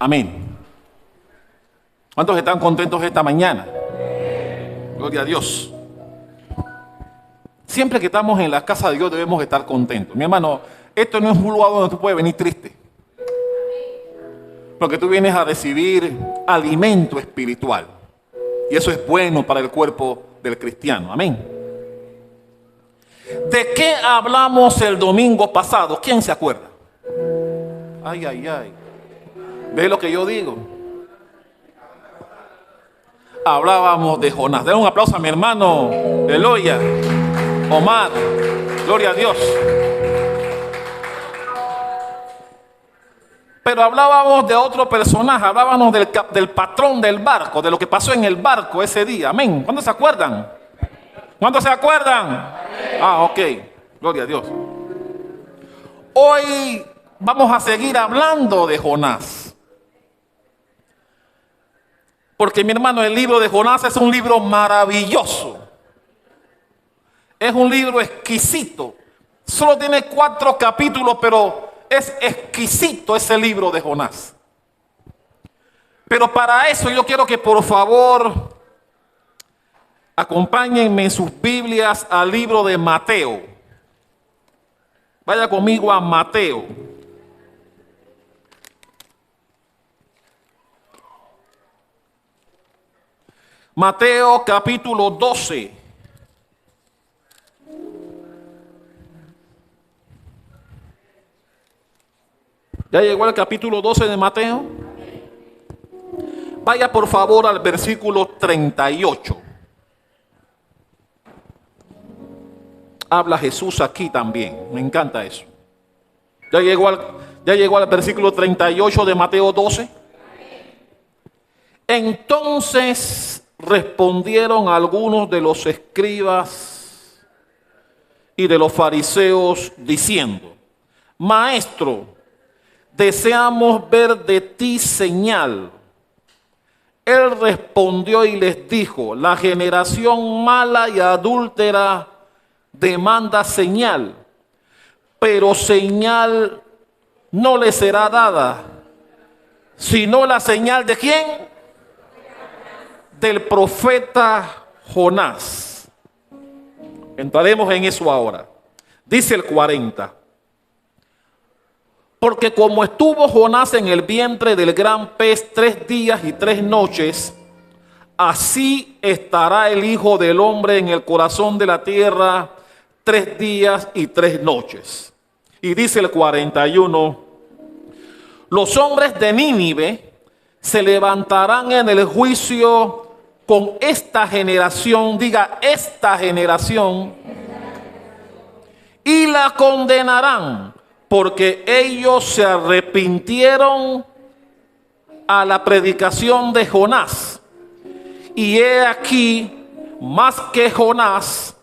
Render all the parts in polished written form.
Amén. ¿Cuántos están contentos esta mañana? Gloria a Dios. Siempre que estamos en la casa de Dios debemos estar contentos. Mi hermano, esto no es un lugar donde tú puedes venir triste. Porque tú vienes a recibir alimento espiritual. Y eso es bueno para el cuerpo del cristiano. Amén. ¿De qué hablamos el domingo pasado? ¿Quién se acuerda? Ay, ay, ay. ¿Ve lo que yo digo? Hablábamos de Jonás. Den un aplauso a mi hermano Eloya, Omar. Gloria a Dios. Pero hablábamos de otro personaje. Hablábamos del patrón del barco, de lo que pasó en el barco ese día. Amén. ¿Cuántos se acuerdan? ¿Cuántos se acuerdan? Ah, ok. Gloria a Dios. Hoy vamos a seguir hablando de Jonás. Porque mi hermano, el libro de Jonás es un libro maravilloso. Es un libro exquisito. Solo tiene 4 capítulos, pero es exquisito ese libro de Jonás. Pero para eso yo quiero que por favor acompáñenme en sus Biblias al libro de Mateo. Vaya conmigo a Mateo. Mateo capítulo 12. ¿Ya llegó al capítulo 12 de Mateo? Vaya por favor al versículo 38. Habla Jesús aquí también. Me encanta eso. ¿Ya llegó al versículo 38 de Mateo 12? Entonces respondieron algunos de los escribas y de los fariseos diciendo: Maestro, deseamos ver de ti señal. Él respondió y les dijo: la generación mala y adúltera demanda señal, pero señal no le será dada, sino la señal ¿de quién? Del profeta Jonás. Entraremos en eso ahora. Dice el 40. Porque como estuvo Jonás en el vientre del gran pez 3 días y 3 noches, así estará el Hijo del Hombre en el corazón de la tierra 3 días y 3 noches. Y dice el 41, los hombres de Nínive se levantarán en el juicio con esta generación, diga esta generación, y la condenarán, porque ellos se arrepintieron a la predicación de Jonás. Y he aquí más que Jonás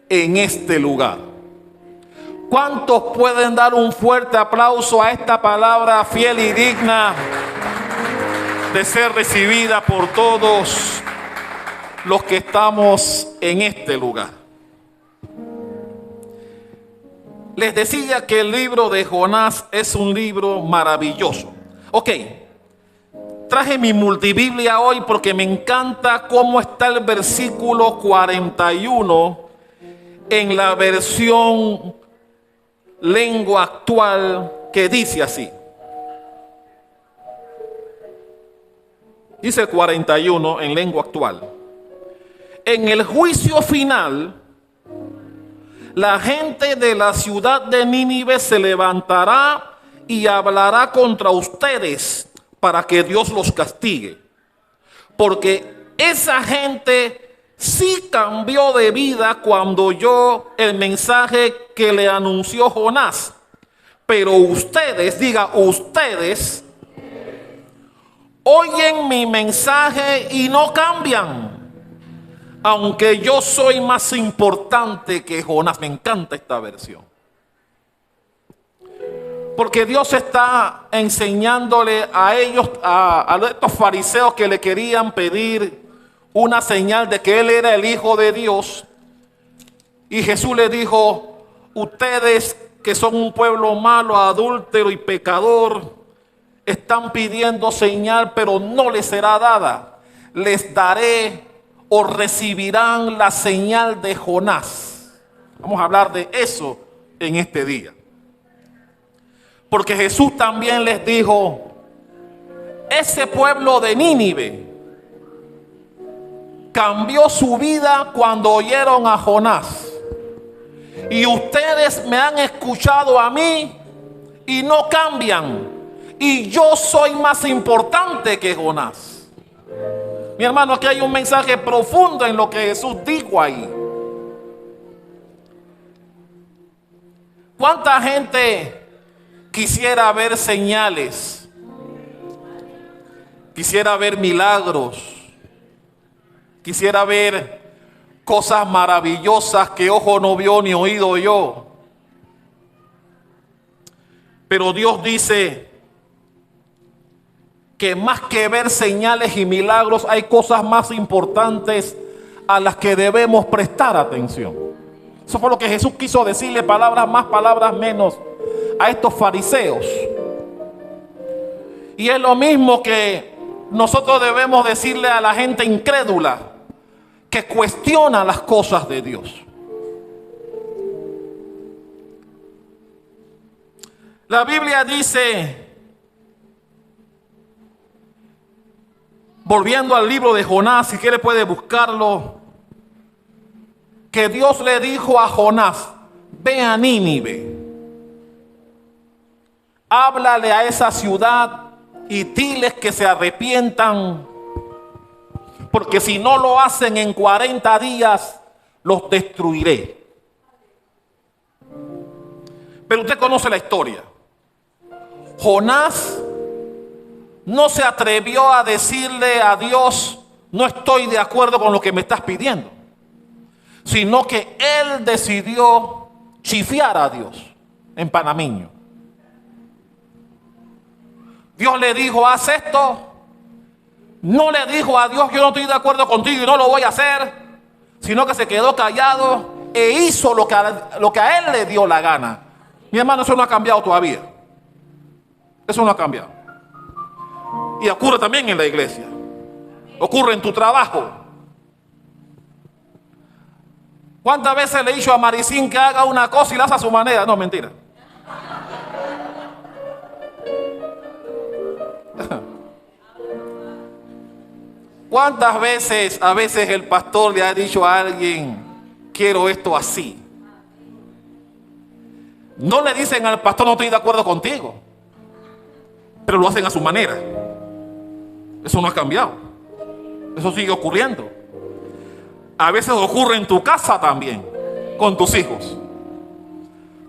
en este lugar. ¿Cuántos pueden dar un fuerte aplauso a esta palabra fiel y digna de ser recibida por todos los que estamos en este lugar? Les decía que el libro de Jonás es un libro maravilloso. Ok, traje mi multibiblia hoy porque me encanta cómo está el versículo 41 en la versión lengua actual, que dice así. Dice el 41 en lengua actual. En el juicio final, la gente de la ciudad de Nínive se levantará y hablará contra ustedes para que Dios los castigue. Porque esa gente sí cambió de vida cuando oyó el mensaje que le anunció Jonás. Pero ustedes, diga ustedes, oyen mi mensaje y no cambian. Aunque yo soy más importante que Jonás. Me encanta esta versión. Porque Dios está enseñándole a ellos, a estos fariseos que le querían pedir una señal de que Él era el Hijo de Dios. Y Jesús le dijo: ustedes que son un pueblo malo, adúltero y pecador, están pidiendo señal, pero no les será dada. Les daré o recibirán la señal de Jonás. Vamos a hablar de eso en este día. Porque Jesús también les dijo, ese pueblo de Nínive cambió su vida cuando oyeron a Jonás. Y ustedes me han escuchado a mí y no cambian. Y yo soy más importante que Jonás. Mi hermano, aquí hay un mensaje profundo en lo que Jesús dijo ahí. ¿Cuánta gente quisiera ver señales? Quisiera ver milagros. Quisiera ver cosas maravillosas que ojo no vio ni oído oyó. Pero Dios dice que más que ver señales y milagros, hay cosas más importantes a las que debemos prestar atención. Eso fue lo que Jesús quiso decirle, palabras más, palabras menos, a estos fariseos. Y es lo mismo que nosotros debemos decirle a la gente incrédula que cuestiona las cosas de Dios. La Biblia dice, volviendo al libro de Jonás, si quiere puede buscarlo, que Dios le dijo a Jonás, ve a Nínive, háblale a esa ciudad y diles que se arrepientan, porque si no lo hacen en 40 días, los destruiré. Pero usted conoce la historia. Jonás no se atrevió a decirle a Dios, no estoy de acuerdo con lo que me estás pidiendo, sino que él decidió chifiar a Dios en panameño. Dios le dijo, haz esto. No le dijo a Dios, yo no estoy de acuerdo contigo y no lo voy a hacer, sino que se quedó callado e hizo lo que a él le dio la gana. Mi hermano, eso no ha cambiado todavía. Eso no ha cambiado. Y ocurre también en la iglesia. Ocurre en tu trabajo. ¿Cuántas veces le he dicho a Maricín que haga una cosa y la hace a su manera? No, mentira. ¿Cuántas veces a veces el pastor le ha dicho a alguien, quiero esto así? No le dicen al pastor, no estoy de acuerdo contigo, pero lo hacen a su manera. Eso no ha cambiado. Eso sigue ocurriendo. A veces ocurre en tu casa también, con tus hijos.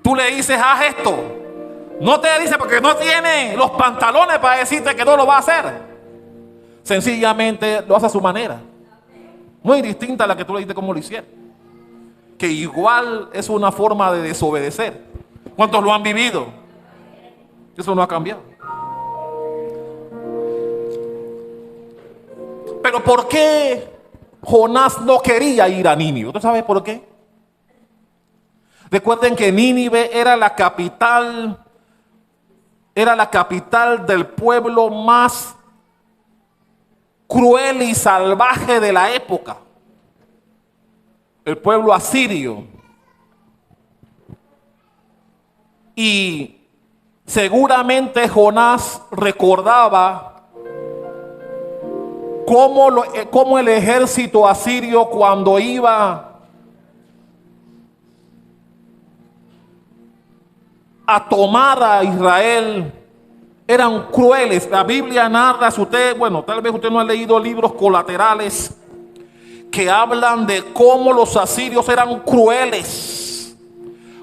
Tú le dices, haz esto. No te dice porque no tiene los pantalones para decirte que no lo va a hacer. Sencillamente lo hace a su manera. Muy distinta a la que tú le dijiste cómo lo hiciera. Que igual es una forma de desobedecer. ¿Cuántos lo han vivido? Eso no ha cambiado. Pero ¿por qué Jonás no quería ir a Nínive? ¿Usted sabe por qué? Recuerden que Nínive era la capital del pueblo más cruel y salvaje de la época. El pueblo asirio. Y seguramente Jonás recordaba cómo el ejército asirio, cuando iba a tomar a Israel, eran crueles. La Biblia narra, si usted, tal vez usted no ha leído libros colaterales que hablan de cómo los asirios eran crueles.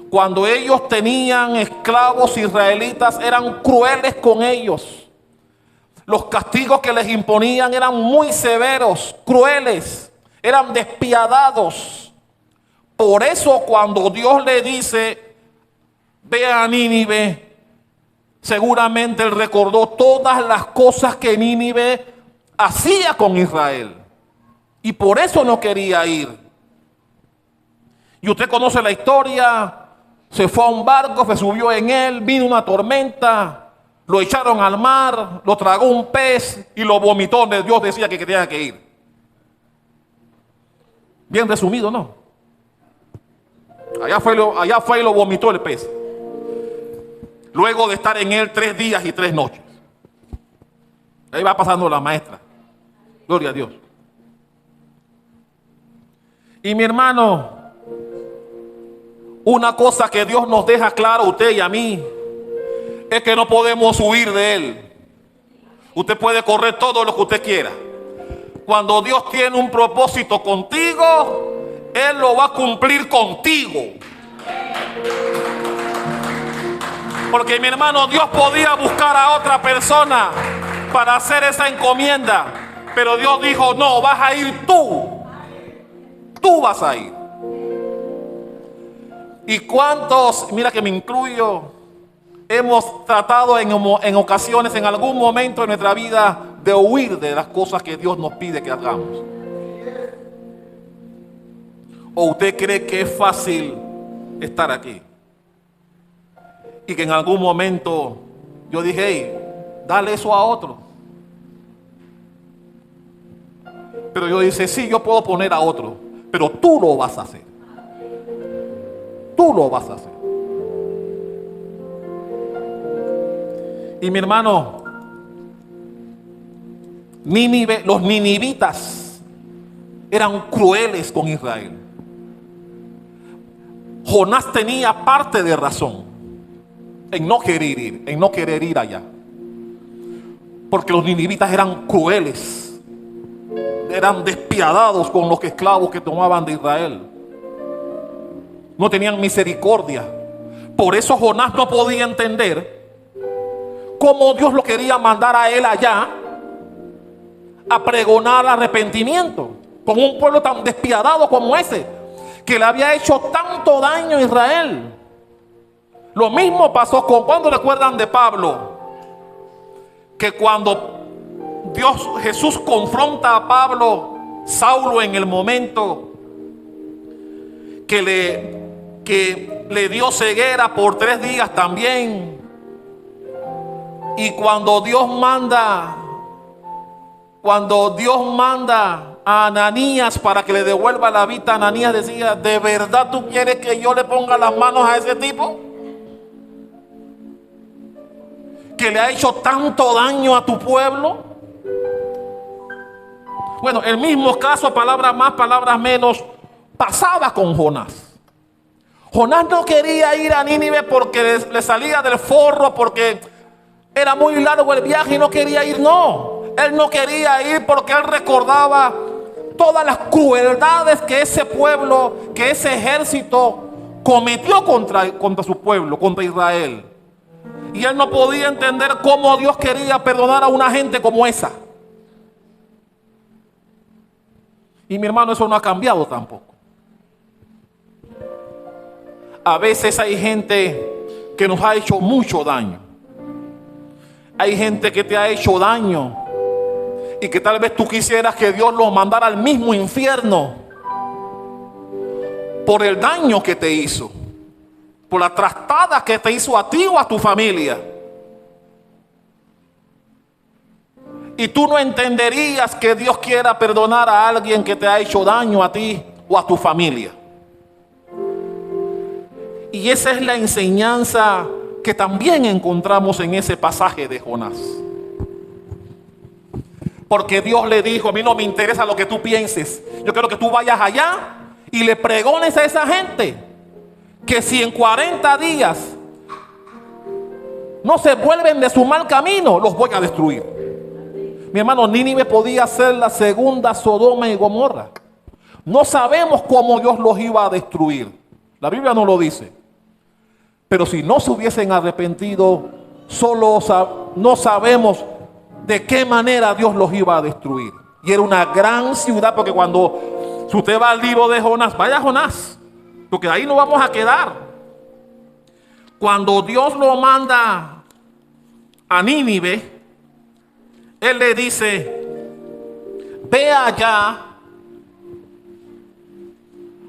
Cuando ellos tenían esclavos israelitas, eran crueles con ellos. Los castigos que les imponían eran muy severos, crueles, eran despiadados. Por eso cuando Dios le dice, ve a Nínive, seguramente él recordó todas las cosas que Nínive hacía con Israel. Y por eso no quería ir. Y usted conoce la historia. Se fue a un barco, se subió en él, vino una tormenta, Lo echaron al mar, lo tragó un pez y lo vomitó donde Dios decía que tenía que ir. Bien resumido, ¿no? Allá fue y lo vomitó el pez. Luego de estar en él 3 días y 3 noches. Ahí va pasando la maestra. Gloria a Dios. Y mi hermano, una cosa que Dios nos deja claro a usted y a mí es que no podemos huir de Él. Usted puede correr todo lo que usted quiera. Cuando Dios tiene un propósito contigo, Él lo va a cumplir contigo. Porque mi hermano, Dios podía buscar a otra persona para hacer esa encomienda, pero Dios dijo, no, vas a ir tú. Tú vas a ir. ¿Y cuántos, mira que me incluyo, hemos tratado en ocasiones, en algún momento de nuestra vida, de huir de las cosas que Dios nos pide que hagamos? ¿O usted cree que es fácil estar aquí? Y que en algún momento yo dije, hey, dale eso a otro. Pero yo dije, sí, yo puedo poner a otro, pero tú lo vas a hacer. Tú lo vas a hacer. Y mi hermano, Nínive, los ninivitas eran crueles con Israel. Jonás tenía parte de razón en no querer ir allá. Porque los ninivitas eran crueles, eran despiadados con los esclavos que tomaban de Israel. No tenían misericordia. Por eso Jonás no podía entender cómo Dios lo quería mandar a él allá a pregonar arrepentimiento con un pueblo tan despiadado como ese, que le había hecho tanto daño a Israel. Lo mismo pasó con, ¿cuándo recuerdan de Pablo? Que cuando Jesús confronta a Pablo, Saulo, en el momento que le dio ceguera por 3 días también. Y cuando Dios manda a Ananías para que le devuelva la vista, Ananías decía, ¿de verdad tú quieres que yo le ponga las manos a ese tipo? Que le ha hecho tanto daño a tu pueblo. Bueno, el mismo caso, palabras más, palabras menos, pasaba con Jonás. Jonás no quería ir a Nínive porque le salía del forro, porque era muy largo el viaje y no quería ir. No, él no quería ir porque él recordaba todas las crueldades que ese pueblo, que ese ejército cometió contra su pueblo, contra Israel. Y él no podía entender cómo Dios quería perdonar a una gente como esa. Y mi hermano, eso no ha cambiado tampoco. A veces hay gente que nos ha hecho mucho daño. Hay gente que te ha hecho daño y que tal vez tú quisieras que Dios los mandara al mismo infierno por el daño que te hizo, por la trastada que te hizo a ti o a tu familia. Y tú no entenderías que Dios quiera perdonar a alguien que te ha hecho daño a ti o a tu familia. Y esa es la enseñanza que también encontramos en ese pasaje de Jonás. Porque Dios le dijo, a mí no me interesa lo que tú pienses. Yo quiero que tú vayas allá y le pregones a esa gente que si en 40 días no se vuelven de su mal camino, los voy a destruir. Mi hermano, Nínive podía ser la segunda Sodoma y Gomorra. No sabemos cómo Dios los iba a destruir. La Biblia no lo dice. Pero si no se hubiesen arrepentido, no sabemos de qué manera Dios los iba a destruir. Y era una gran ciudad, porque si usted va al libro de Jonás, vaya a Jonás, porque ahí no vamos a quedar. Cuando Dios lo manda a Nínive, Él le dice, ve allá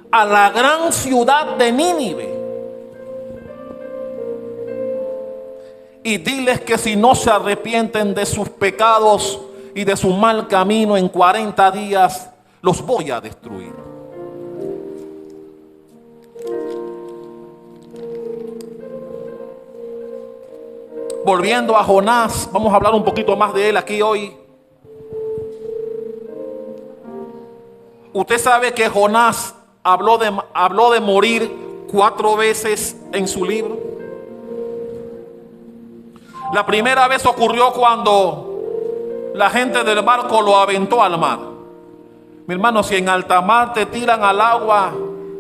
a la gran ciudad de Nínive y diles que si no se arrepienten de sus pecados y de su mal camino en 40 días, los voy a destruir. Volviendo a Jonás, vamos a hablar un poquito más de él aquí hoy. Usted sabe que Jonás habló de morir 4 veces en su libro. La primera vez ocurrió cuando la gente del barco lo aventó al mar. Mi hermano, si en alta mar te tiran al agua,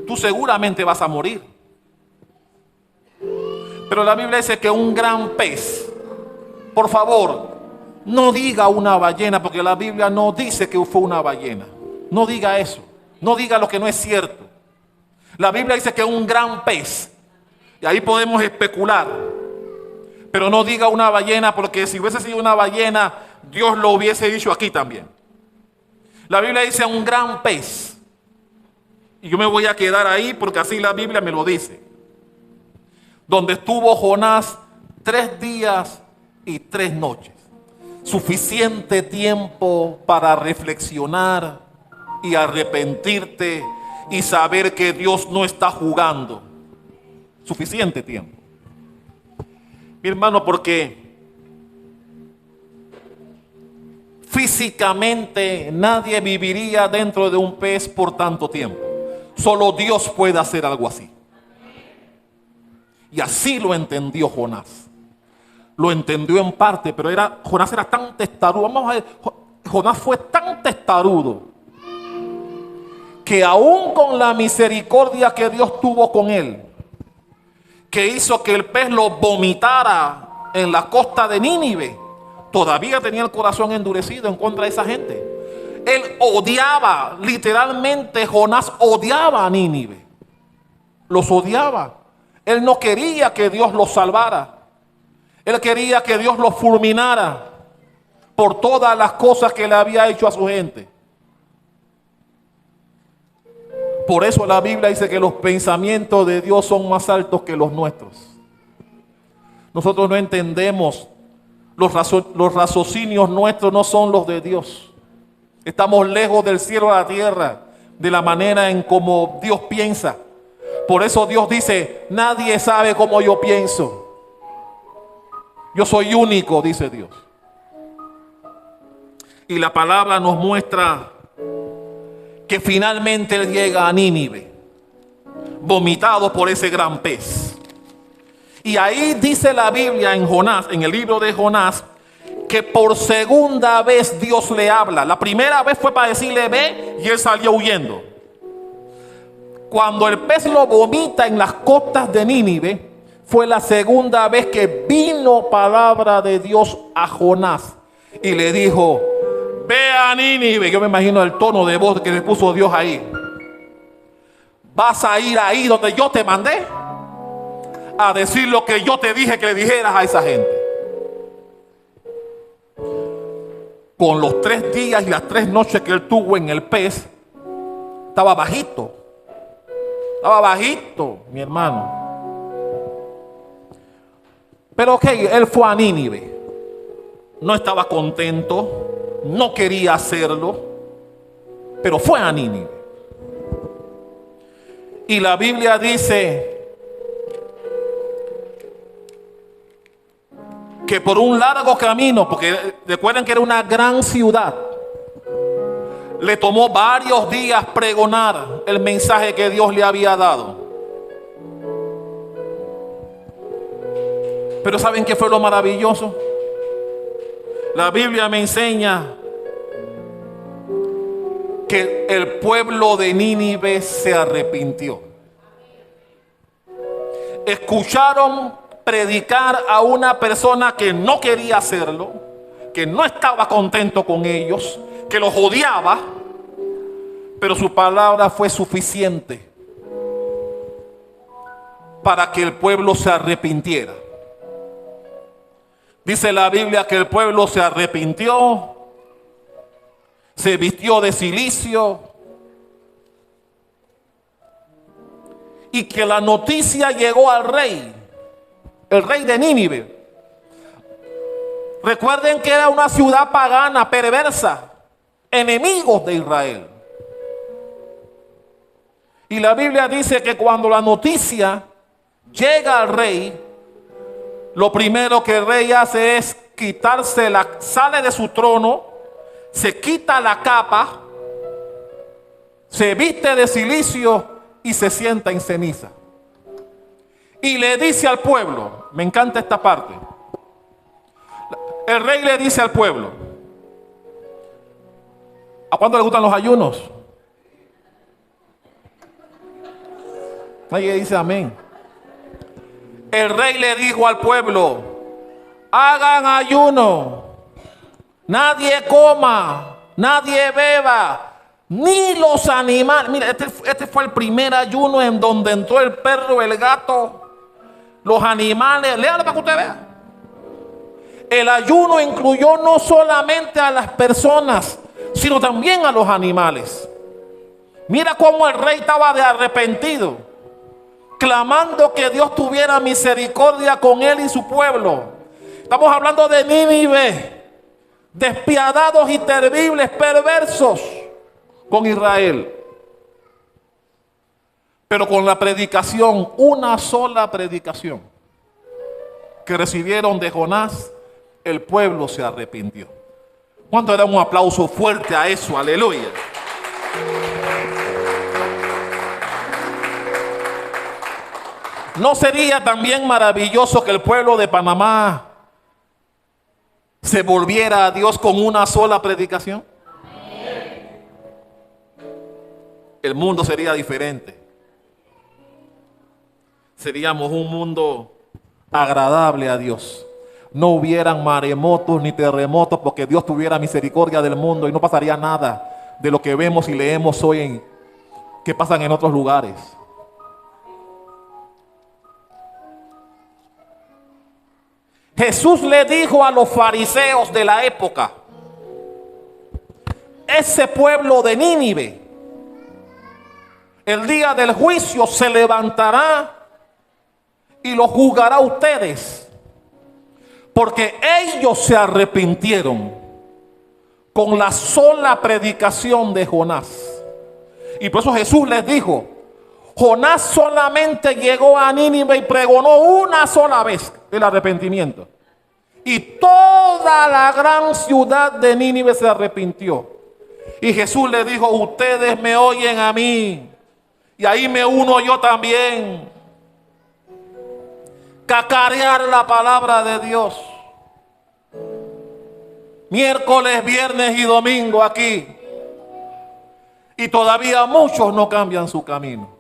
tú seguramente vas a morir. Pero la Biblia dice que un gran pez, por favor, no diga una ballena, porque la Biblia no dice que fue una ballena. No diga eso, no diga lo que no es cierto. La Biblia dice que un gran pez, y ahí podemos especular, pero no diga una ballena, porque si hubiese sido una ballena, Dios lo hubiese dicho aquí también. La Biblia dice un gran pez, y yo me voy a quedar ahí porque así la Biblia me lo dice. Donde estuvo Jonás 3 días y 3 noches. Suficiente tiempo para reflexionar y arrepentirte y saber que Dios no está jugando. Suficiente tiempo. Mi hermano, porque físicamente nadie viviría dentro de un pez por tanto tiempo. Solo Dios puede hacer algo así. Y así lo entendió Jonás. Lo entendió en parte, pero Jonás era tan testarudo. Vamos a ver, Jonás fue tan testarudo que aún con la misericordia que Dios tuvo con él, que hizo que el pez lo vomitara en la costa de Nínive, todavía tenía el corazón endurecido en contra de esa gente. Él odiaba, literalmente Jonás odiaba a Nínive. Los odiaba. Él no quería que Dios los salvara. Él quería que Dios los fulminara por todas las cosas que le había hecho a su gente. Por eso la Biblia dice que los pensamientos de Dios son más altos que los nuestros. Nosotros no entendemos, los raciocinios nuestros no son los de Dios. Estamos lejos del cielo a la tierra, de la manera en como Dios piensa. Por eso Dios dice, nadie sabe cómo yo pienso. Yo soy único, dice Dios. Y la palabra nos muestra que finalmente él llega a Nínive, vomitado por ese gran pez. Y ahí dice la Biblia en Jonás, en el libro de Jonás, que por segunda vez Dios le habla. La primera vez fue para decirle ve y él salió huyendo. Cuando el pez lo vomita en las costas de Nínive, fue la segunda vez que vino palabra de Dios a Jonás y le dijo, ve a Nínive. Yo me imagino el tono de voz que le puso Dios ahí. Vas a ir ahí donde yo te mandé a decir lo que yo te dije que le dijeras a esa gente. Con los 3 días y las 3 noches que él tuvo en el pez, estaba bajito. Estaba bajito, mi hermano. Pero ok, él fue a Nínive. No estaba contento, no quería hacerlo, pero fue a Nínive. Y la Biblia dice que por un largo camino, porque recuerden que era una gran ciudad, le tomó varios días pregonar el mensaje que Dios le había dado. Pero ¿saben qué fue lo maravilloso? La Biblia me enseña que el pueblo de Nínive se arrepintió. Escucharon predicar a una persona que no quería hacerlo, que no estaba contento con ellos, que los odiaba, pero su palabra fue suficiente para que el pueblo se arrepintiera. Dice la Biblia que el pueblo se arrepintió, se vistió de cilicio y que la noticia llegó al rey, el rey de Nínive. Recuerden que era una ciudad pagana, perversa, enemigos de Israel. Y la Biblia dice que cuando la noticia llega al rey, lo primero que el rey hace es sale de su trono, se quita la capa, se viste de cilicio y se sienta en ceniza. Y le dice al pueblo, me encanta esta parte, el rey le dice al pueblo, ¿a cuánto le gustan los ayunos? Nadie dice amén. El rey le dijo al pueblo, hagan ayuno, nadie coma, nadie beba, ni los animales. Mira, este fue el primer ayuno en donde entró el perro, el gato, los animales. Léalo para que usted vea. El ayuno incluyó no solamente a las personas, sino también a los animales. Mira cómo el rey estaba de arrepentido, clamando que Dios tuviera misericordia con él y su pueblo. Estamos hablando de Nínive, despiadados y terribles, perversos con Israel. Pero con la predicación, una sola predicación que recibieron de Jonás, el pueblo se arrepintió. ¿Cuánto era un aplauso fuerte a eso? Aleluya. ¿No sería también maravilloso que el pueblo de Panamá se volviera a Dios con una sola predicación? El mundo sería diferente. Seríamos un mundo agradable a Dios. No hubieran maremotos ni terremotos porque Dios tuviera misericordia del mundo y no pasaría nada de lo que vemos y leemos hoy que pasan en otros lugares. Jesús le dijo a los fariseos de la época, ese pueblo de Nínive, el día del juicio se levantará y los juzgará a ustedes, porque ellos se arrepintieron con la sola predicación de Jonás. Y por eso Jesús les dijo, Jonás solamente llegó a Nínive y pregonó una sola vez el arrepentimiento. Y toda la gran ciudad de Nínive se arrepintió. Y Jesús le dijo, ustedes me oyen a mí. Y ahí me uno yo también. Cacarear la palabra de Dios. Miércoles, viernes y domingo aquí. Y todavía muchos no cambian su camino.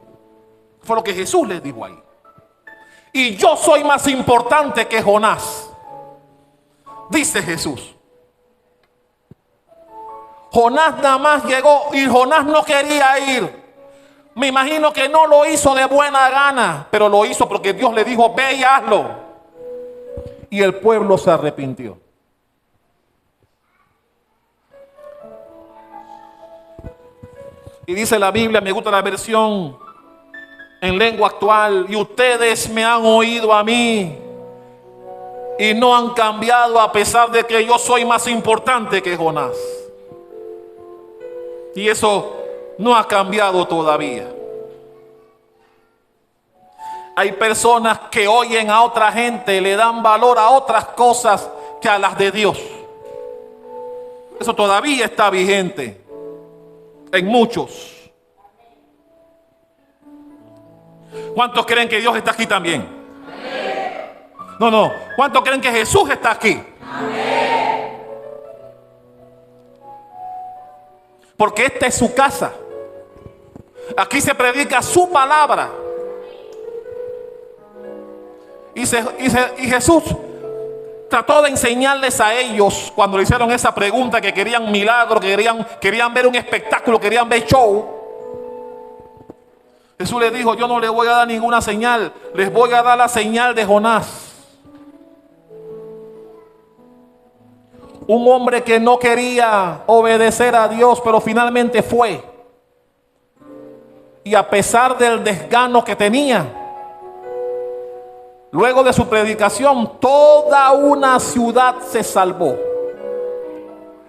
Fue lo que Jesús les dijo ahí. Y yo soy más importante que Jonás, dice Jesús. Jonás nada más llegó y Jonás no quería ir. Me imagino que no lo hizo de buena gana, pero lo hizo porque Dios le dijo, ve y hazlo. Y el pueblo se arrepintió. Y dice la Biblia, me gusta la versión en lengua actual, y ustedes me han oído a mí y no han cambiado a pesar de que yo soy más importante que Jonás. Y eso no ha cambiado todavía. Hay personas que oyen a otra gente, le dan valor a otras cosas que a las de Dios. Eso todavía está vigente en muchos. ¿Cuántos creen que Dios está aquí también? No. ¿Cuántos creen que Jesús está aquí? Porque esta es su casa. Aquí se predica su palabra. Y Jesús trató de enseñarles a ellos cuando le hicieron esa pregunta, que querían milagro, querían ver un espectáculo, querían ver show. Jesús les dijo, yo no les voy a dar ninguna señal, les voy a dar la señal de Jonás. Un hombre que no quería obedecer a Dios, pero finalmente fue. Y a pesar del desgano que tenía, luego de su predicación, toda una ciudad se salvó.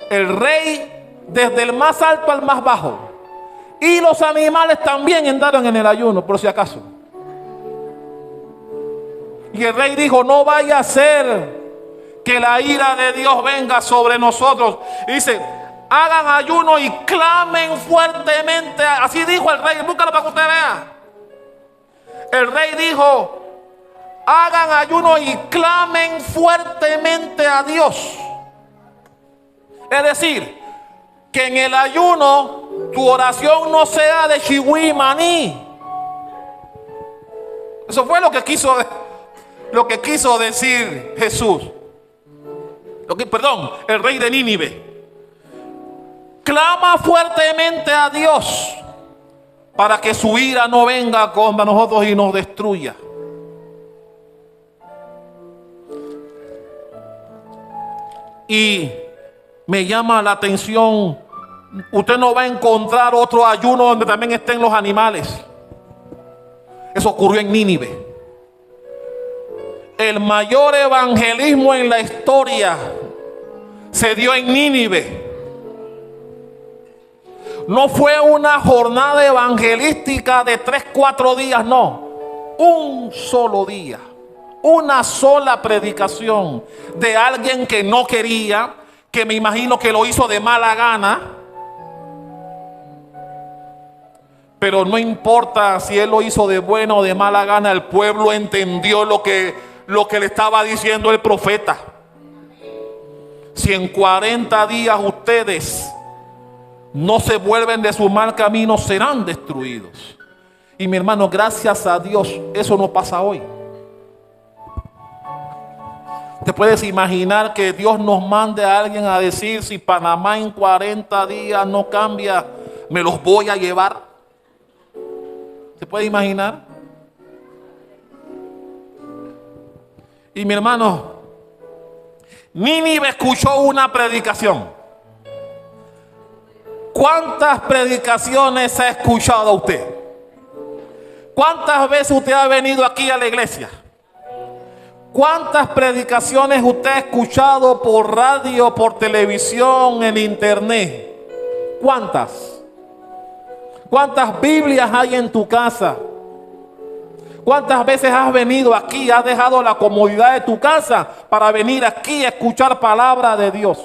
El rey, desde el más alto al más bajo, y los animales también entraron en el ayuno, por si acaso. Y el rey dijo: no vaya a ser que la ira de Dios venga sobre nosotros. Y dice: hagan ayuno y clamen fuertemente. Así dijo el rey. Búscalo para que usted vea. El rey dijo: hagan ayuno y clamen fuertemente a Dios. Es decir, que en el ayuno tu oración no sea de chihui maní. Eso fue lo que quiso decir Jesús. El rey de Nínive. Clama fuertemente a Dios para que su ira no venga contra nosotros y nos destruya. Y me llama la atención, usted no va a encontrar otro ayuno donde también estén los animales. Eso ocurrió en Nínive. El mayor evangelismo en la historia se dio en Nínive. No fue una jornada evangelística de 3-4 días, no. Un solo día. Una sola predicación de alguien que no quería, que me imagino que lo hizo de mala gana. Pero no importa si él lo hizo de buena o de mala gana, el pueblo entendió lo que le estaba diciendo el profeta. Si en 40 días ustedes no se vuelven de su mal camino, serán destruidos. Y mi hermano, gracias a Dios, eso no pasa hoy. ¿Te puedes imaginar que Dios nos mande a alguien a decir: si Panamá en 40 días no cambia, me los voy a llevar? ¿Se puede imaginar? Y mi hermano, Nínive escuchó una predicación. ¿Cuántas predicaciones ha escuchado usted? ¿Cuántas veces usted ha venido aquí a la iglesia? ¿Cuántas predicaciones usted ha escuchado por radio, por televisión, en internet? ¿Cuántas? ¿Cuántas Biblias hay en tu casa? ¿Cuántas veces has venido aquí, has dejado la comodidad de tu casa para venir aquí a escuchar palabra de Dios?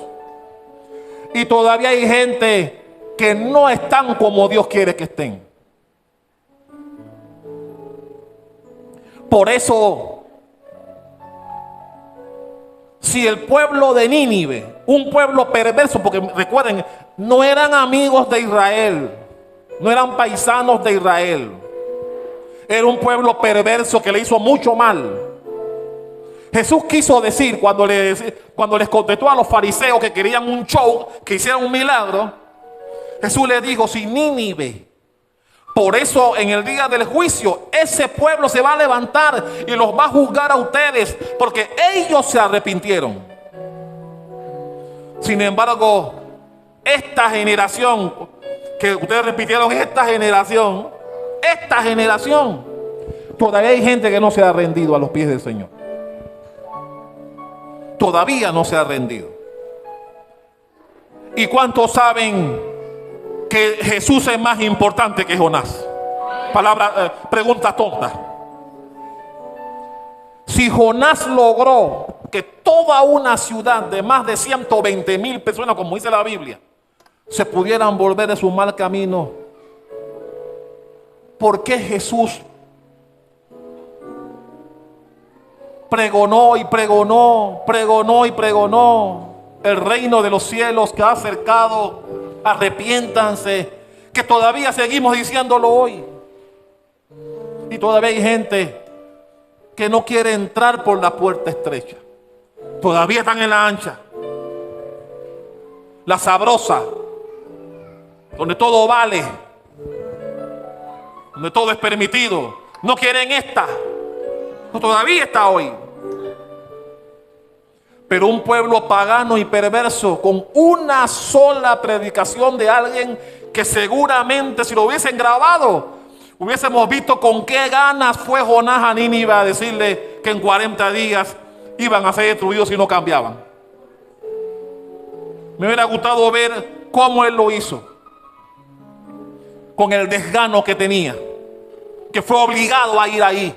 Y todavía hay gente que no están como Dios quiere que estén. Por eso, si el pueblo de Nínive, un pueblo perverso, porque recuerden, no eran amigos de Israel, no eran paisanos de Israel, era un pueblo perverso que le hizo mucho mal. Jesús quiso decir, cuando les contestó a los fariseos que querían un show, que hicieran un milagro, Jesús les dijo: si Nínive, por eso en el día del juicio, ese pueblo se va a levantar y los va a juzgar a ustedes, porque ellos se arrepintieron. Sin embargo, esta generación que ustedes repitieron, esta generación, todavía hay gente que no se ha rendido a los pies del Señor. Todavía no se ha rendido. ¿Y cuántos saben que Jesús es más importante que Jonás? Pregunta tonta. Si Jonás logró que toda una ciudad de más de 120,000 personas, como dice la Biblia, se pudieran volver de su mal camino, ¿por qué Jesús pregonó y pregonó el reino de los cielos que ha acercado? Arrepiéntanse, que todavía seguimos diciéndolo hoy. Y todavía hay gente que no quiere entrar por la puerta estrecha. Todavía están en la ancha, la sabrosa, donde todo vale, donde todo es permitido. No quieren esta. Todavía está hoy. Pero un pueblo pagano y perverso, con una sola predicación de alguien que seguramente, si lo hubiesen grabado, hubiésemos visto con qué ganas fue Jonás a Nínive a decirle que en 40 días iban a ser destruidos si no cambiaban. Me hubiera gustado ver cómo él lo hizo, con el desgano que tenía, que fue obligado a ir ahí.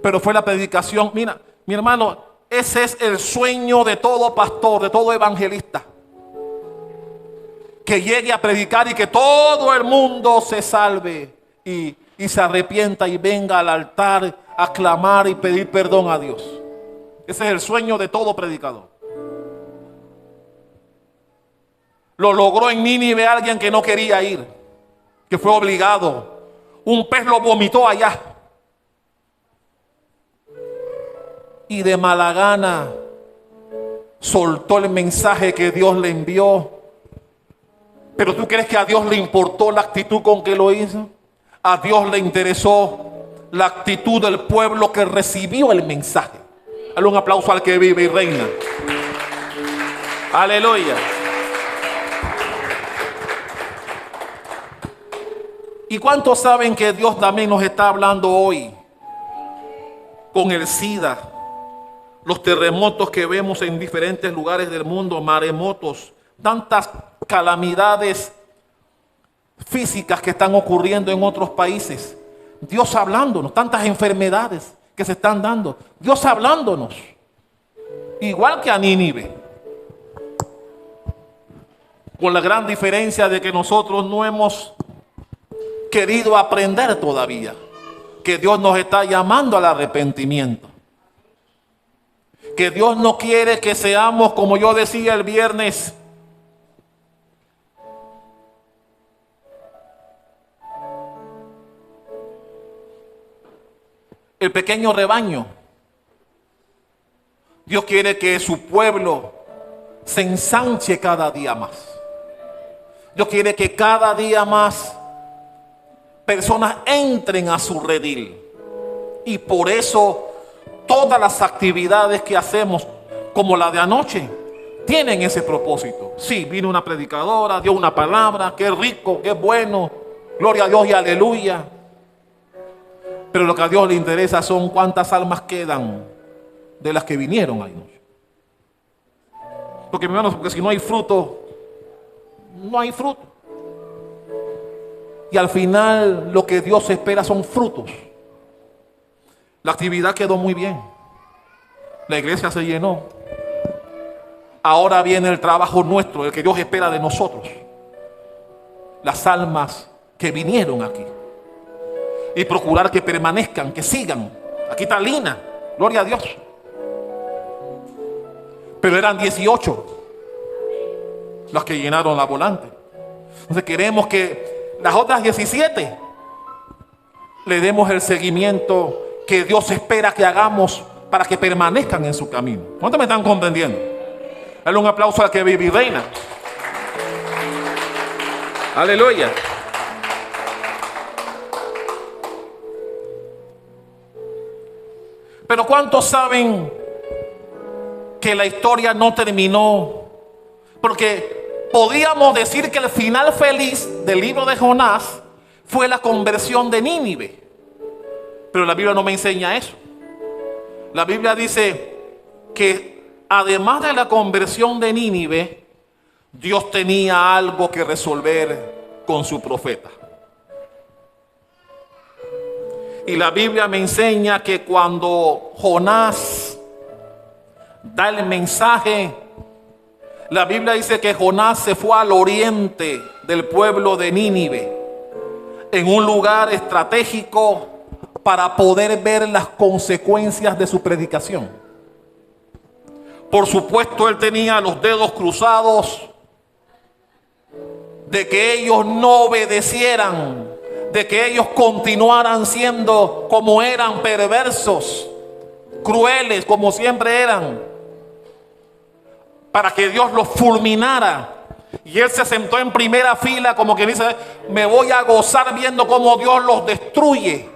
Pero fue la predicación. Mira, mi hermano, ese es el sueño de todo pastor, de todo evangelista. Que llegue a predicar y que todo el mundo se salve y se arrepienta y venga al altar a clamar y pedir perdón a Dios. Ese es el sueño de todo predicador. Lo logró en Nínive alguien que no quería ir, que fue obligado. Un pez lo vomitó allá. Y de mala gana soltó el mensaje que Dios le envió. Pero ¿tú crees que a Dios le importó la actitud con que lo hizo? A Dios le interesó la actitud del pueblo que recibió el mensaje. Dale un aplauso al que vive y reina. Aleluya. ¿Y cuántos saben que Dios también nos está hablando hoy? Con el SIDA, los terremotos que vemos en diferentes lugares del mundo, maremotos, tantas calamidades físicas que están ocurriendo en otros países. Dios hablándonos, tantas enfermedades que se están dando. Dios hablándonos, igual que a Nínive, con la gran diferencia de que nosotros no hemos querido aprender todavía, que Dios nos está llamando al arrepentimiento, que Dios no quiere que seamos, como yo decía el viernes, el pequeño rebaño. Dios quiere que su pueblo se ensanche cada día más. Dios quiere que cada día más personas entren a su redil. Y por eso todas las actividades que hacemos, como la de anoche, tienen ese propósito. Sí, vino una predicadora, dio una palabra, qué rico, qué bueno, gloria a Dios y aleluya. Pero lo que a Dios le interesa son cuántas almas quedan de las que vinieron anoche. Porque, mi hermano, porque si no hay fruto, no hay fruto. Y al final lo que Dios espera son frutos. La actividad quedó muy bien. La iglesia se llenó. Ahora viene el trabajo nuestro, el que Dios espera de nosotros. Las almas que vinieron aquí. Y procurar que permanezcan, que sigan. Aquí está Lina, gloria a Dios. Pero eran 18 las que llenaron la volante. Entonces queremos que las otras 17 le demos el seguimiento que Dios espera que hagamos para que permanezcan en su camino. ¿Cuántos me están comprendiendo? Dale un aplauso a que vive y reina. Aleluya. Pero ¿cuántos saben que la historia no terminó? Porque podíamos decir que el final feliz del libro de Jonás fue la conversión de Nínive. Pero la Biblia no me enseña eso. La Biblia dice que además de la conversión de Nínive, Dios tenía algo que resolver con su profeta. Y la Biblia me enseña que cuando Jonás da el mensaje, la Biblia dice que Jonás se fue al oriente del pueblo de Nínive, en un lugar estratégico para poder ver las consecuencias de su predicación. Por supuesto, él tenía los dedos cruzados de que ellos no obedecieran, de que ellos continuaran siendo como eran, perversos, crueles, como siempre eran, para que Dios los fulminara. Y él se sentó en primera fila, como que dice: me voy a gozar viendo cómo Dios los destruye.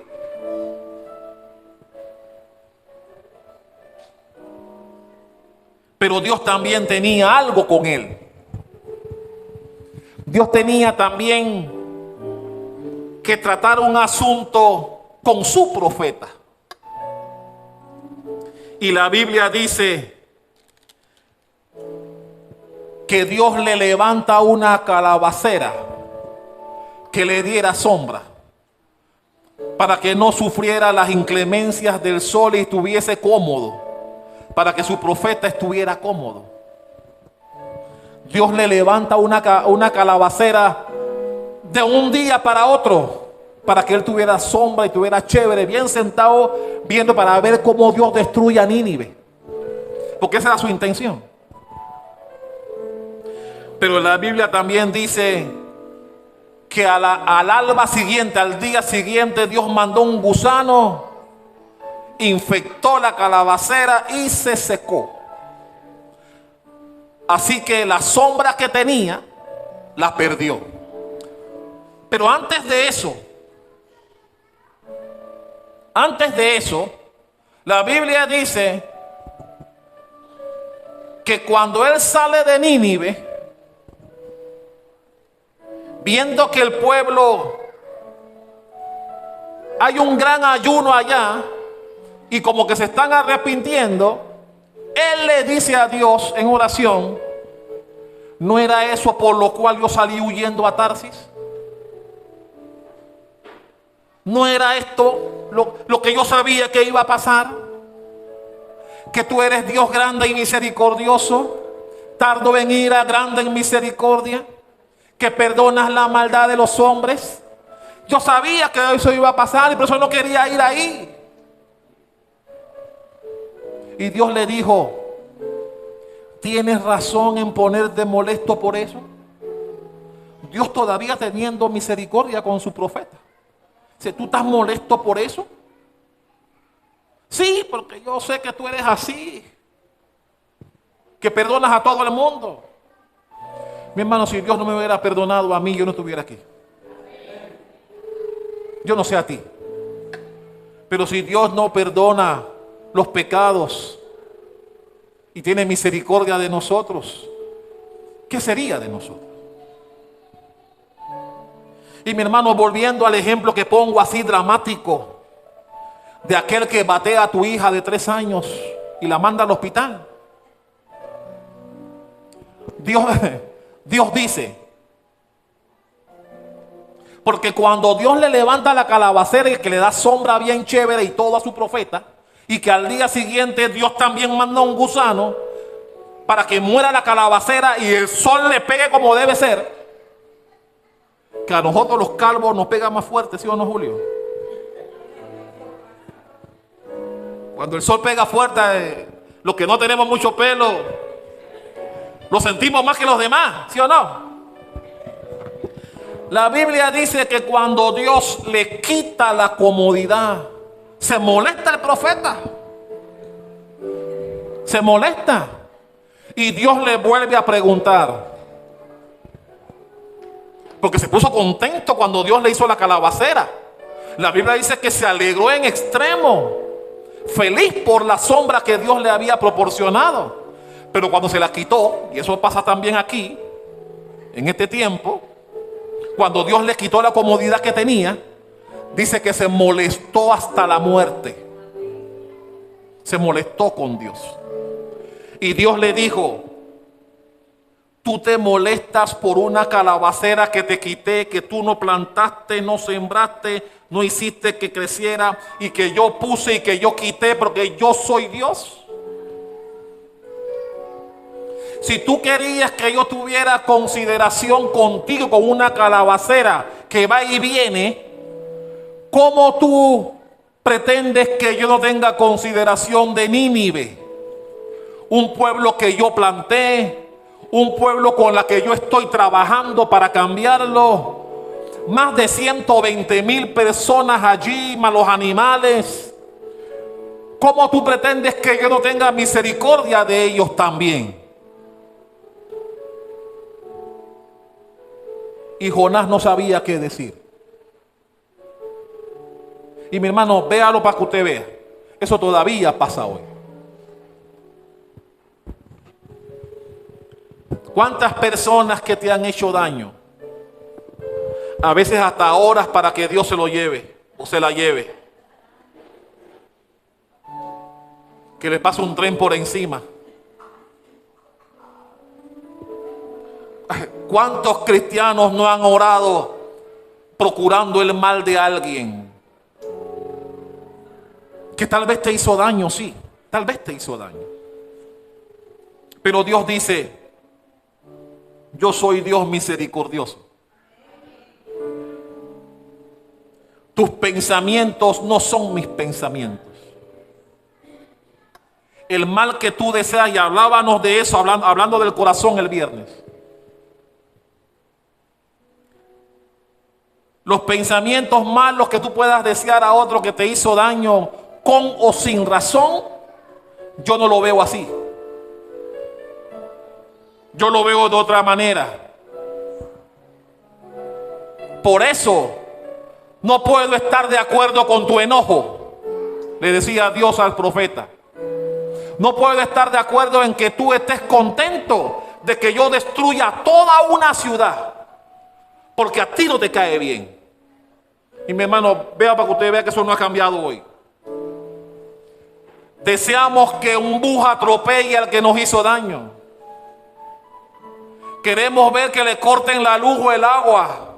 Pero Dios también tenía algo con él. Dios tenía también que tratar un asunto con su profeta. Y la Biblia dice que Dios le levanta una calabacera que le diera sombra para que no sufriera las inclemencias del sol y estuviese cómodo, para que su profeta estuviera cómodo. Dios le levanta una calabacera de un día para otro, para que él tuviera sombra y tuviera chévere, bien sentado, viendo para ver cómo Dios destruye a Nínive. Porque esa era su intención. Pero la Biblia también dice que al alba siguiente, al día siguiente, Dios mandó un gusano, infectó la calabacera y se secó. Así que la sombra que tenía, la perdió. Pero antes de eso, la Biblia dice que cuando él sale de Nínive, viendo que el pueblo, hay un gran ayuno allá y como que se están arrepintiendo, él le dice a Dios en oración: ¿no era eso por lo cual yo salí huyendo a Tarsis? ¿No era esto lo que yo sabía que iba a pasar? Que tú eres Dios grande y misericordioso, tardo en ira, grande en misericordia, que perdonas la maldad de los hombres. Yo sabía que eso iba a pasar y por eso no quería ir ahí. Y Dios le dijo: ¿tienes razón en ponerte molesto por eso? Dios todavía teniendo misericordia con su profeta. Si tú estás molesto por eso. Sí, porque yo sé que tú eres así, que perdonas a todo el mundo. Mi hermano, si Dios no me hubiera perdonado a mí, yo no estuviera aquí. Yo no sé a ti, pero si Dios no perdona los pecados y tiene misericordia de nosotros, ¿qué sería de nosotros? Y mi hermano, volviendo al ejemplo que pongo así dramático, de aquel que batea a tu hija de 3 años y la manda al hospital. Dios dice, porque cuando Dios le levanta la calabacera y que le da sombra bien chévere y todo a su profeta, y que al día siguiente Dios también manda un gusano para que muera la calabacera y el sol le pegue como debe ser, que a nosotros los calvos nos pega más fuerte, ¿sí o no, Julio? Cuando el sol pega fuerte, los que no tenemos mucho pelo lo sentimos más que los demás, ¿sí o no? La Biblia dice que cuando Dios le quita la comodidad, se molesta el profeta. Se molesta. Y Dios le vuelve a preguntar. Porque se puso contento cuando Dios le hizo la calabacera. La Biblia dice que se alegró en extremo, feliz por la sombra que Dios le había proporcionado. Pero cuando se la quitó, y eso pasa también aquí, en este tiempo, cuando Dios le quitó la comodidad que tenía, dice que se molestó hasta la muerte. Se molestó con Dios. Y Dios le dijo: tú te molestas por una calabacera que te quité, que tú no plantaste, no sembraste, no hiciste que creciera, y que yo puse y que yo quité, porque yo soy Dios. Si tú querías que yo tuviera consideración contigo con una calabacera que va y viene, ¿cómo tú pretendes que yo no tenga consideración de Nínive? Un pueblo que yo planté, un pueblo con la que yo estoy trabajando para cambiarlo. Más de 120,000 personas allí, más los animales. ¿Cómo tú pretendes que yo no tenga misericordia de ellos también? Y Jonás no sabía qué decir. Y mi hermano, véalo para que usted vea. Eso todavía pasa hoy. ¿Cuántas personas que te han hecho daño A veces hasta horas para que Dios se lo lleve o se la lleve. Que le pase un tren por encima. ¿Cuántos cristianos no han orado procurando el mal de alguien? Que tal vez te hizo daño, sí, tal vez te hizo daño. Pero Dios dice, yo soy Dios misericordioso. Tus pensamientos no son mis pensamientos. El mal que tú deseas, y hablábamos de eso, hablando del corazón el viernes. Los pensamientos malos que tú puedas desear a otro que te hizo daño con o sin razón, yo no lo veo así. Yo lo veo de otra manera. Por eso no puedo estar de acuerdo con tu enojo, le decía Dios al profeta. No puedo estar de acuerdo en que tú estés contento de que yo destruya toda una ciudad, porque a ti no te cae bien. Y mi hermano, vea para que usted vea que eso no ha cambiado hoy. Deseamos que un bus atropelle al que nos hizo daño. Queremos ver que le corten la luz o el agua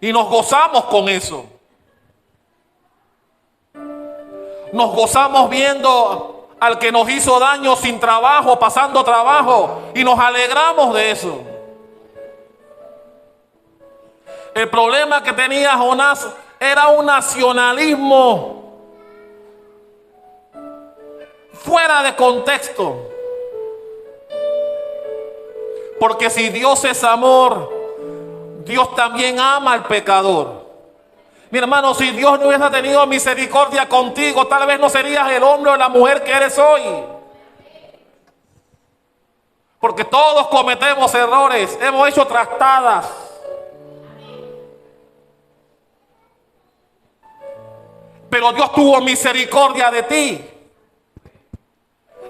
y nos gozamos con eso. Nos gozamos viendo al que nos hizo daño sin trabajo, pasando trabajo, y nos alegramos de eso. El problema que tenía Jonás era un nacionalismo fuera de contexto. Porque si Dios es amor, Dios también ama al pecador. Mi hermano, si Dios no hubiese tenido misericordia contigo, tal vez no serías el hombre o la mujer que eres hoy. Porque todos cometemos errores, hemos hecho trastadas. Pero Dios tuvo misericordia de ti.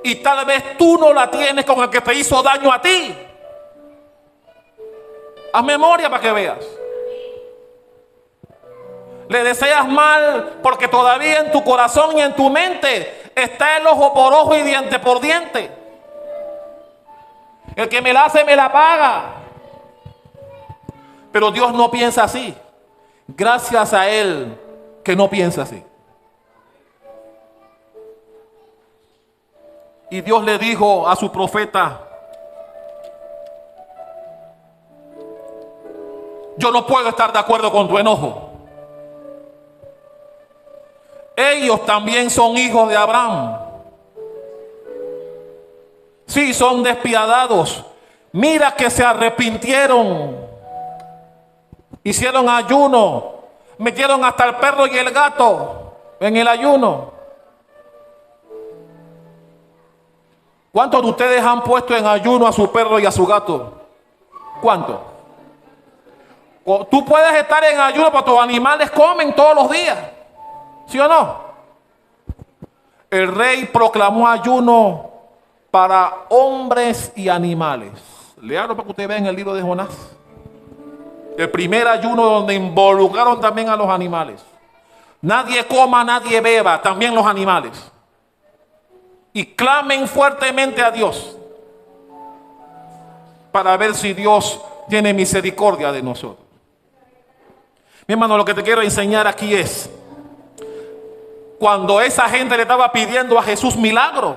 Y tal vez tú no la tienes con el que te hizo daño a ti. Haz memoria para que veas. Le deseas mal porque todavía en tu corazón y en tu mente está el ojo por ojo y diente por diente. El que me la hace me la paga. Pero Dios no piensa así. Gracias a Él que no piensa así. Y Dios le dijo a su profeta: yo no puedo estar de acuerdo con tu enojo. Ellos también son hijos de Abraham. Sí, son despiadados. Mira que se arrepintieron. Hicieron ayuno. Metieron hasta el perro y el gato en el ayuno. ¿Cuántos de ustedes han puesto en ayuno a su perro y a su gato? ¿Cuántos? Tú puedes estar en ayuno, pero tus animales comen todos los días. ¿Sí o no? El rey proclamó ayuno para hombres y animales. Léalo para que usted vea en el libro de Jonás. El primer ayuno donde involucraron también a los animales. Nadie coma, nadie beba, también los animales. Y clamen fuertemente a Dios para ver si Dios tiene misericordia de nosotros. Mi hermano, lo que te quiero enseñar aquí es, cuando esa gente le estaba pidiendo a Jesús milagro,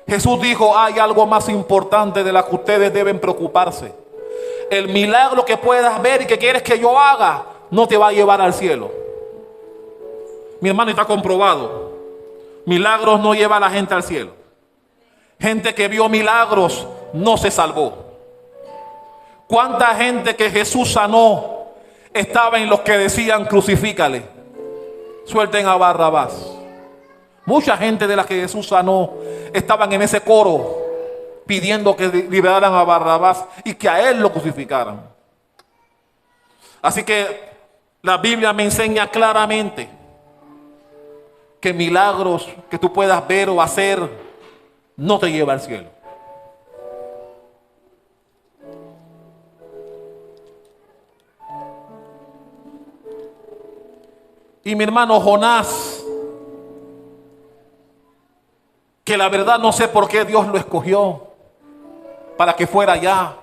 Jesús dijo: hay algo más importante de la que ustedes deben preocuparse. El milagro que puedas ver y que quieres que yo haga no te va a llevar al cielo. Mi hermano, está comprobado. Milagros no lleva a la gente al cielo. Gente que vio milagros no se salvó. ¿Cuánta gente que Jesús sanó estaba en los que decían: crucifícale, suelten a Barrabás? Mucha gente de la que Jesús sanó estaban en ese coro pidiendo que liberaran a Barrabás y que a él lo crucificaran. Así que la Biblia me enseña claramente que milagros que tú puedas ver o hacer no te lleva al cielo. Y mi hermano Jonás, que la verdad no sé por qué Dios lo escogió para que fuera allá.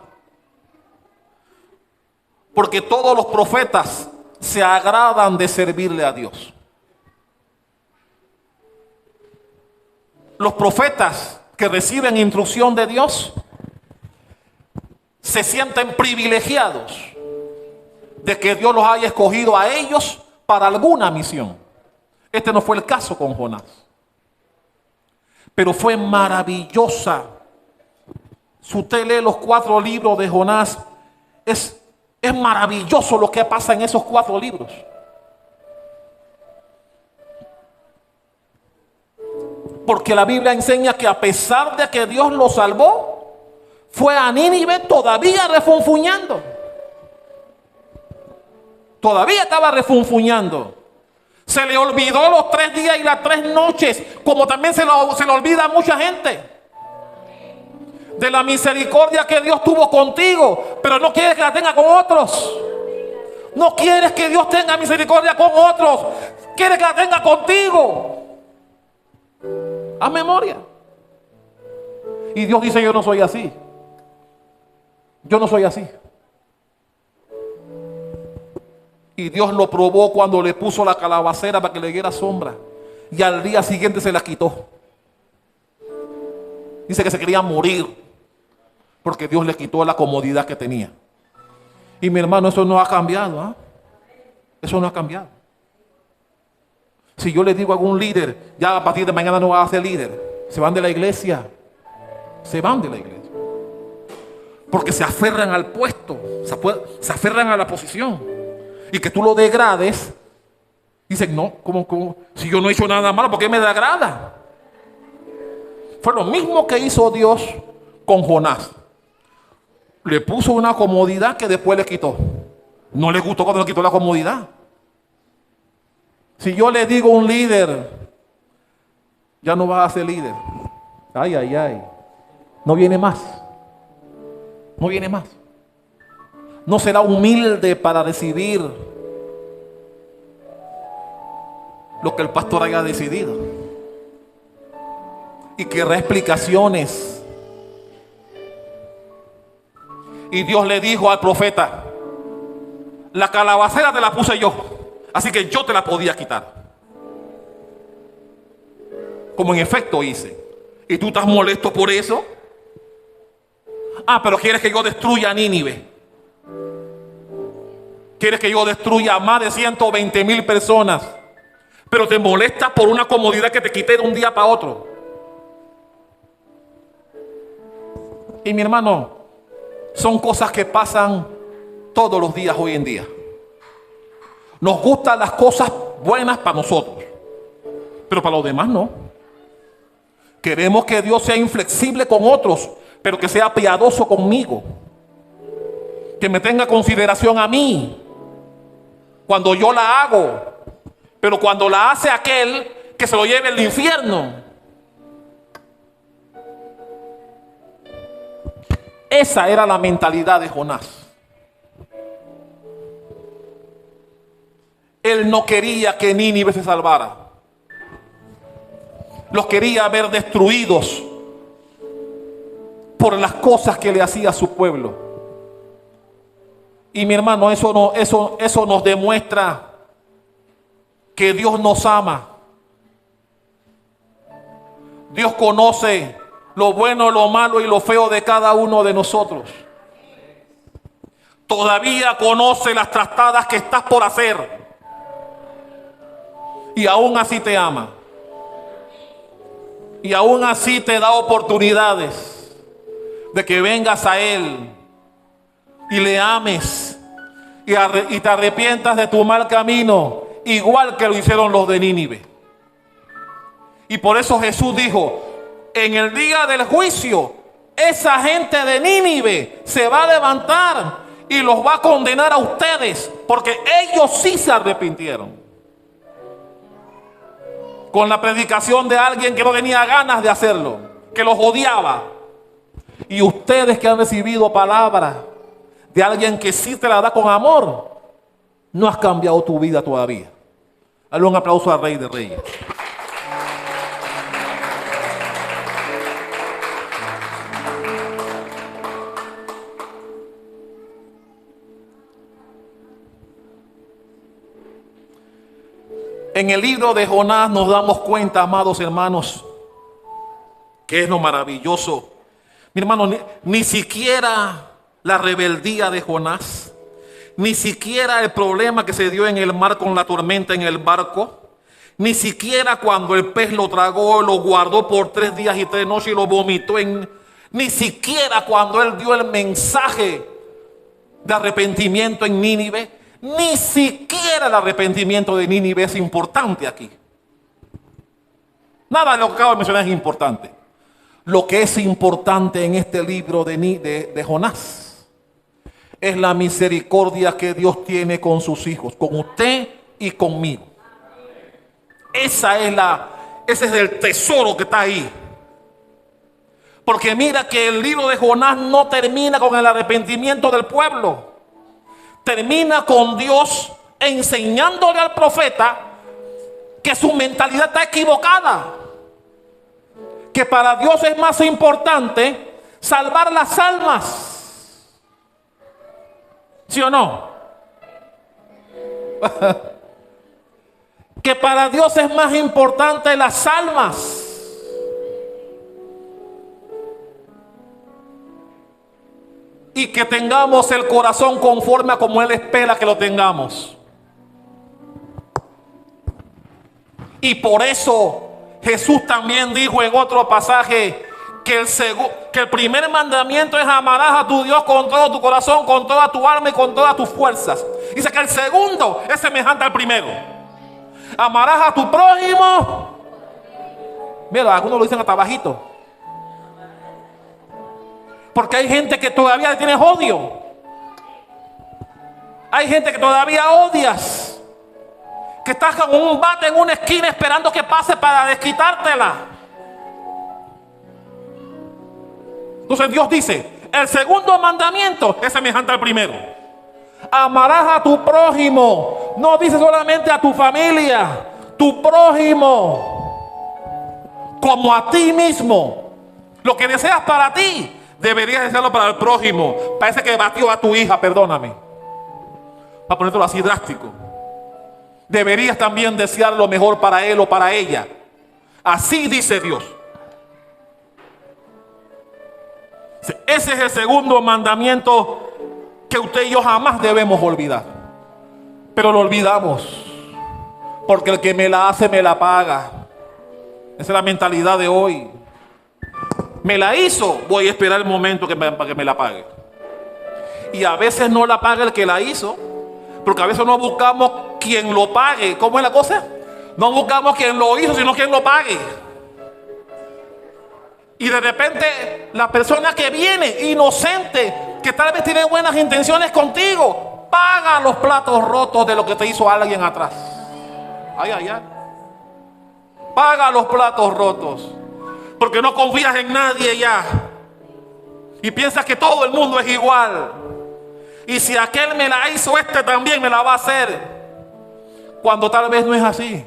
Porque todos los profetas se agradan de servirle a Dios. Los profetas que reciben instrucción de Dios se sienten privilegiados de que Dios los haya escogido a ellos para alguna misión. Este no fue el caso con Jonás. Pero fue maravillosa. Si usted lee los 4 libros de Jonás, es maravilloso lo que pasa en esos 4 libros. Porque la Biblia enseña que a pesar de que Dios lo salvó, fue a Nínive todavía refunfuñando. Todavía estaba refunfuñando. Se le olvidó los 3 días y las 3 noches, como también se le olvida a mucha gente. De la misericordia que Dios tuvo contigo, pero no quieres que la tenga con otros. No quieres que Dios tenga misericordia con otros, quieres que la tenga contigo. Haz memoria. Y Dios dice: yo no soy así. Yo no soy así. Y Dios lo probó cuando le puso la calabacera para que le diera sombra. Y al día siguiente se la quitó. Dice que se quería morir, porque Dios le quitó la comodidad que tenía. Y mi hermano, eso no ha cambiado, ¿eh? Eso no ha cambiado. Si yo le digo a algún líder: ya a partir de mañana no va a ser líder, se van de la iglesia. Se van de la iglesia. Porque se aferran al puesto, se aferran a la posición. Y que tú lo degrades. Dicen: no, ¿cómo? Si yo no he hecho nada malo, ¿por qué me degrada? Fue lo mismo que hizo Dios con Jonás. Le puso una comodidad que después le quitó. No le gustó cuando le quitó la comodidad. Si yo le digo a un líder: ya no vas a ser líder, ay, no viene más. No viene más. No será humilde para recibir lo que el pastor haya decidido. Y querrá explicaciones. Y Dios le dijo al profeta: la calabacera te la puse yo, así que yo te la podía quitar. Como en efecto hice. ¿Y tú estás molesto por eso? Pero quieres que yo destruya a Nínive. Quieres que yo destruya a más de 120,000 personas, pero te molesta por una comodidad que te quité de un día para otro. Y mi hermano, son cosas que pasan todos los días hoy en día. Nos gustan las cosas buenas para nosotros, pero para los demás no. Queremos que Dios sea inflexible con otros, pero que sea piadoso conmigo. Que me tenga consideración a mí cuando yo la hago, pero cuando la hace aquel, que se lo lleve al infierno. Esa era la mentalidad de Jonás. Él no quería que Nínive se salvara. Los quería ver destruidos por las cosas que le hacía a su pueblo. Y mi hermano, eso nos demuestra que Dios nos ama. Dios conoce lo bueno, lo malo y lo feo de cada uno de nosotros. Todavía conoce las trastadas que estás por hacer. Y aún así te ama. Y aún así te da oportunidades de que vengas a Él y le ames y te arrepientas de tu mal camino, igual que lo hicieron los de Nínive. Y por eso Jesús dijo: en el día del juicio, esa gente de Nínive se va a levantar y los va a condenar a ustedes, porque ellos sí se arrepintieron. Con la predicación de alguien que no tenía ganas de hacerlo, que los odiaba. Y ustedes que han recibido palabra de alguien que sí te la da con amor, no has cambiado tu vida todavía. Dale un aplauso al Rey de Reyes. En el libro de Jonás nos damos cuenta, amados hermanos, que es lo maravilloso. Mi hermano, ni siquiera la rebeldía de Jonás, ni siquiera el problema que se dio en el mar con la tormenta en el barco, ni siquiera cuando el pez lo tragó, lo guardó por 3 días y 3 noches y lo vomitó ni siquiera cuando él dio el mensaje de arrepentimiento en Nínive, ni siquiera el arrepentimiento de Nínive es importante aquí. Nada de lo que acabo de mencionar es importante. Lo que es importante en este libro de Jonás es la misericordia que Dios tiene con sus hijos, con usted y conmigo. Ese es el tesoro que está ahí. Porque mira que el libro de Jonás no termina con el arrepentimiento del pueblo. Termina con Dios enseñándole al profeta que su mentalidad está equivocada. Que para Dios es más importante salvar las almas. ¿Sí o no? Que para Dios es más importante las almas. Y que tengamos el corazón conforme a como Él espera que lo tengamos. Y por eso Jesús también dijo en otro pasaje que el primer mandamiento es amarás a tu Dios con todo tu corazón, con toda tu alma y con todas tus fuerzas. Dice que el segundo es semejante al primero. Amarás a tu prójimo. Mira, algunos lo dicen hasta bajito. Porque hay gente que todavía le tienes odio. Hay gente que todavía odias. Que estás con un bate en una esquina esperando que pase para desquitártela. Entonces Dios dice, el segundo mandamiento es semejante al primero. Amarás a tu prójimo. No dice solamente a tu familia. Tu prójimo. Como a ti mismo. Lo que deseas para ti, deberías desearlo para el prójimo. Parece que batió a tu hija, perdóname. Para ponértelo así drástico. Deberías también desear lo mejor para él o para ella. Así dice Dios. Ese es el segundo mandamiento que usted y yo jamás debemos olvidar. Pero lo olvidamos. Porque el que me la hace, me la paga. Esa es la mentalidad de hoy. Me la hizo, voy a esperar el momento para que me la pague. Y a veces no la paga el que la hizo, porque a veces no buscamos quien lo pague. ¿Cómo es la cosa? No buscamos quien lo hizo, sino quien lo pague. Y de repente la persona que viene, inocente, que tal vez tiene buenas intenciones contigo, paga los platos rotos de lo que te hizo alguien atrás. Ay, ay, ay. Paga los platos rotos. Porque no confías en nadie ya. Y piensas que todo el mundo es igual. Y si aquel me la hizo, este también me la va a hacer. Cuando tal vez no es así.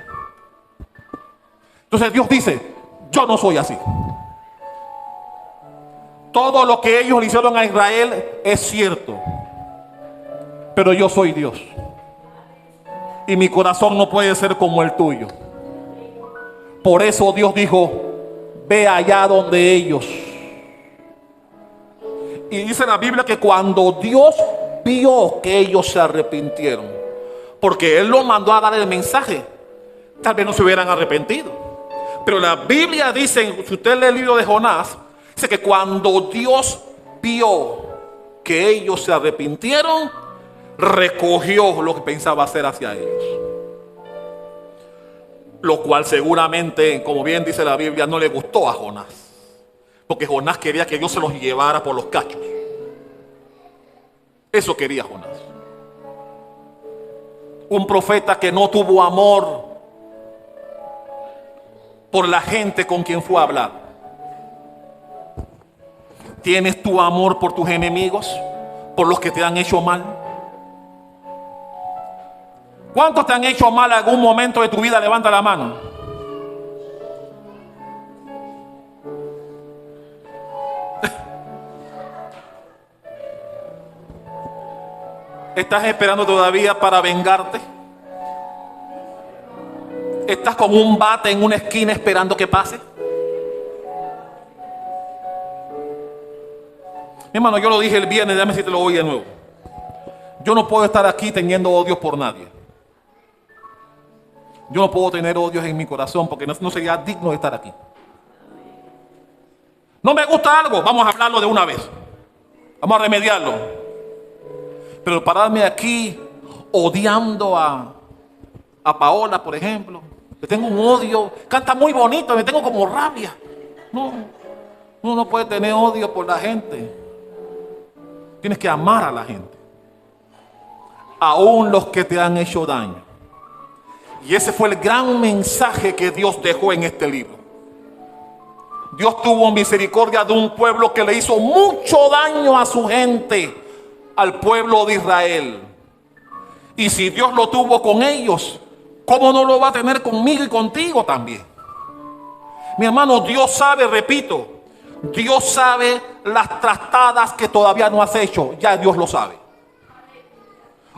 Entonces Dios dice, yo no soy así. Todo lo que ellos le hicieron a Israel es cierto. Pero yo soy Dios. Y mi corazón no puede ser como el tuyo. Por eso Dios dijo, ve allá donde ellos. Y dice la Biblia que cuando Dios vio que ellos se arrepintieron, porque Él los mandó a dar el mensaje, tal vez no se hubieran arrepentido. Pero la Biblia dice, si usted lee el libro de Jonás, dice que cuando Dios vio que ellos se arrepintieron, recogió lo que pensaba hacer hacia ellos. Lo cual seguramente, como bien dice la Biblia, no le gustó a Jonás. Porque Jonás quería que Dios se los llevara por los cachos. Eso quería Jonás. Un profeta que no tuvo amor por la gente con quien fue a hablar. ¿Tienes tu amor por tus enemigos? ¿Por los que te han hecho mal? ¿Cuántos te han hecho mal en algún momento de tu vida? Levanta la mano. ¿Estás esperando todavía para vengarte? ¿Estás con un bate en una esquina esperando que pase? Mi hermano, yo lo dije el viernes, déjame si te lo voy de nuevo. Yo no puedo estar aquí teniendo odios por nadie. Yo no puedo tener odios en mi corazón porque no sería digno de estar aquí. No me gusta algo, vamos a hablarlo de una vez. Vamos a remediarlo. Pero pararme aquí odiando a Paola, por ejemplo. Le tengo un odio, canta muy bonito, me tengo como rabia. No, uno no puede tener odio por la gente. Tienes que amar a la gente. Aún los que te han hecho daño. Y ese fue el gran mensaje que Dios dejó en este libro. Dios tuvo misericordia de un pueblo que le hizo mucho daño a su gente, al pueblo de Israel. Y si Dios lo tuvo con ellos, ¿cómo no lo va a tener conmigo y contigo también? Mi hermano, Dios sabe, repito, Dios sabe las trastadas que todavía no has hecho. Ya Dios lo sabe.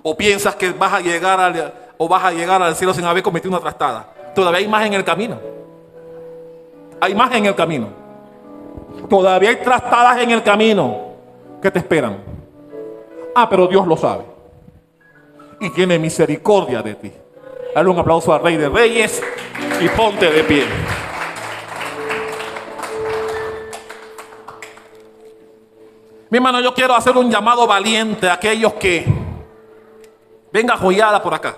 O piensas que vas a llegar al cielo sin haber cometido una trastada. Todavía hay más en el camino. Hay más en el camino. Todavía hay trastadas en el camino que te esperan. Pero Dios lo sabe. Y tiene misericordia de ti. Dale un aplauso al Rey de Reyes y ponte de pie. Mi hermano, yo quiero hacer un llamado valiente a aquellos que... Venga, joyada por acá.